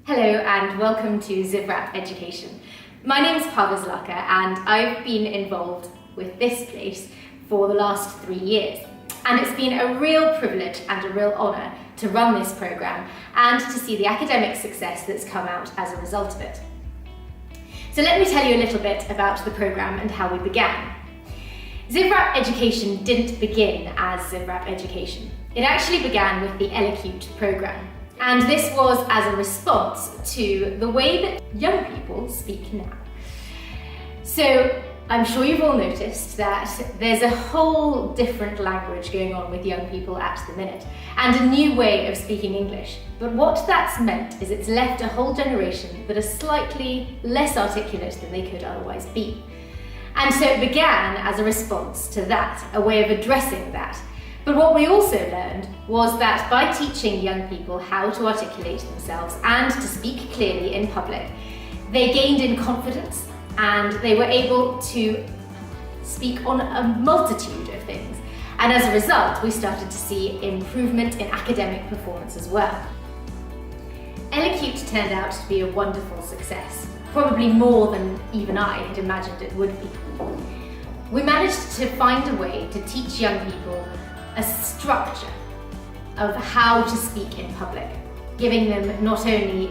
Hello and welcome to Zivrap Education. My name is Laka and I've been involved with this place for the last 3 years. And it's been a real privilege and a real honour to run this programme and to see the academic success that's come out as a result of it. So let me tell you a little bit about the programme and how we began. Zivrap Education didn't begin as Zivrap Education. It actually began with the Elocute programme. And this was as a response to the way that young people speak now. So I'm sure you've all noticed that there's a whole different language going on with young people at the minute, and a new way of speaking English. But what that's meant is it's left a whole generation that are slightly less articulate than they could otherwise be. And so it began as a response to that, a way of addressing that. But what we also learned was that by teaching young people how to articulate themselves and to speak clearly in public, they gained in confidence and they were able to speak on a multitude of things. And as a result, we started to see improvement in academic performance as well. Elocute turned out to be a wonderful success, probably more than even I had imagined it would be. We managed to find a way to teach young people a structure of how to speak in public, giving them not only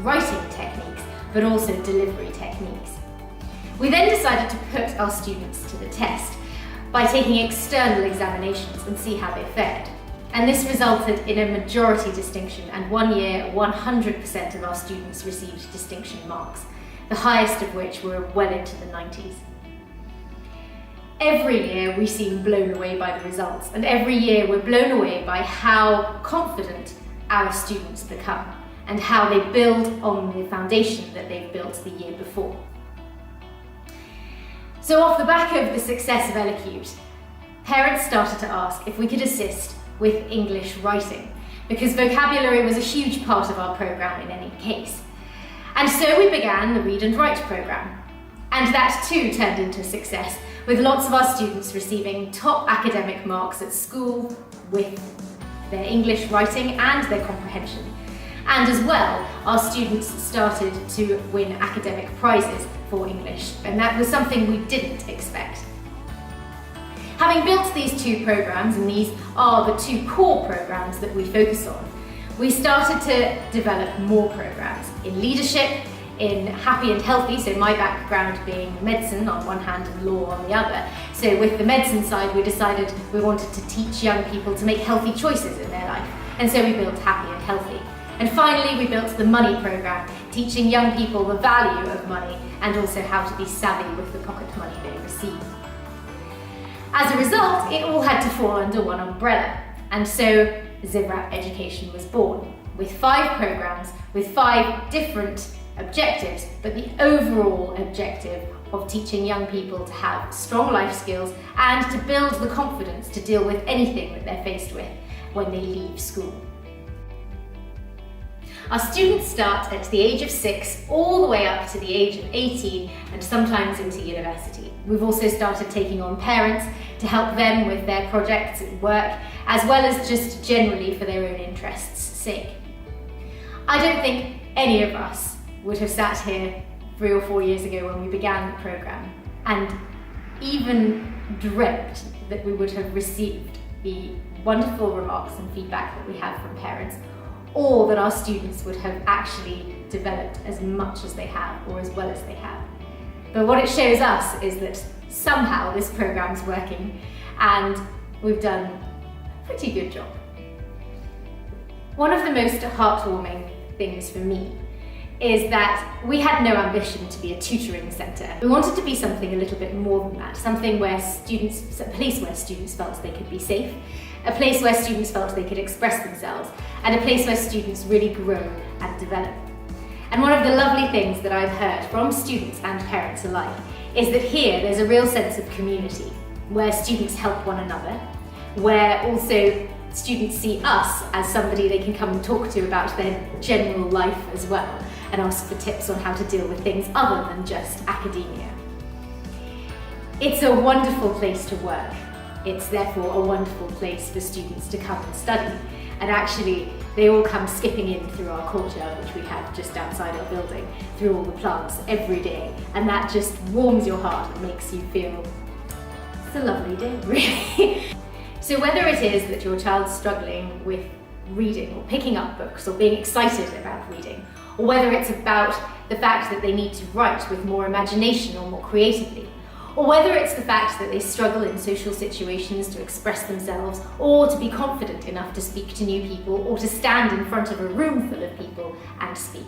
writing techniques, but also delivery techniques. We then decided to put our students to the test by taking external examinations and see how they fared. And this resulted in a majority distinction, and one year 100% of our students received distinction marks, the highest of which were well into the 90s. Every year we seem blown away by the results, and every year we're blown away by how confident our students become and how they build on the foundation that they've built the year before. So off the back of the success of Elocute, parents started to ask if we could assist with English writing, because vocabulary was a huge part of our programme in any case. And so we began the Read and Write programme. And that too turned into success, with lots of our students receiving top academic marks at school with their English writing and their comprehension. And as well, our students started to win academic prizes for English, and that was something we didn't expect. Having built these two programmes, and these are the two core programmes that we focus on, we started to develop more programmes in leadership, in happy and healthy, so my background being medicine on one hand and law on the other. So with the medicine side, we decided we wanted to teach young people to make healthy choices in their life. And so we built Happy and Healthy. And finally, we built the money programme, teaching young people the value of money and also how to be savvy with the pocket money they receive. As a result, it all had to fall under one umbrella. And so Zivrap Education was born, with 5 programmes, with 5 different objectives, but the overall objective of teaching young people to have strong life skills and to build the confidence to deal with anything that they're faced with when they leave school. Our students start at the age of 6 all the way up to the age of 18 and sometimes into university. We've also started taking on parents to help them with their projects at work, as well as just generally for their own interests' sake. I don't think any of us would have sat here 3 or 4 years ago when we began the programme and even dreamt that we would have received the wonderful remarks and feedback that we have from parents, or that our students would have actually developed as much as they have or as well as they have. But what it shows us is that somehow this programme's working and we've done a pretty good job. One of the most heartwarming things for me is that we had no ambition to be a tutoring centre. We wanted to be something a little bit more than that, something where students, a place where students felt they could be safe, a place where students felt they could express themselves, and a place where students really grow and develop. And one of the lovely things that I've heard from students and parents alike is that here there's a real sense of community, where students help one another, where also students see us as somebody they can come and talk to about their general life as well, and ask for tips on how to deal with things other than just academia. It's a wonderful place to work, It's therefore a wonderful place for students to come and study. And actually, they all come skipping in through our courtyard, which we have just outside our building, through all the plants every day. And that just warms your heart and makes you feel it's a lovely day, really. So whether it is that your child's struggling with reading or picking up books or being excited about reading, or whether it's about the fact that they need to write with more imagination or more creatively, or whether it's the fact that they struggle in social situations to express themselves or to be confident enough to speak to new people or to stand in front of a room full of people and speak.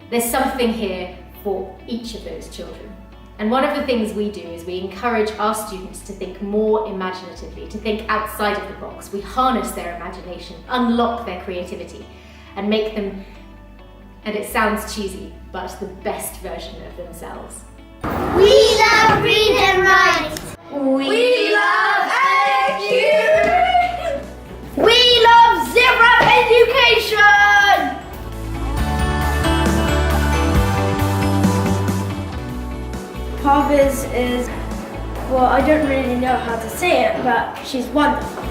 There's something here for each of those children. And one of the things we do is we encourage our students to think more imaginatively, to think outside of the box. We harness their imagination, unlock their creativity, and make them, and it sounds cheesy, but the best version of themselves. We love read and write. We love AQ. We love Zivrap education. Parviz is, well, I don't really know how to say it, but she's wonderful.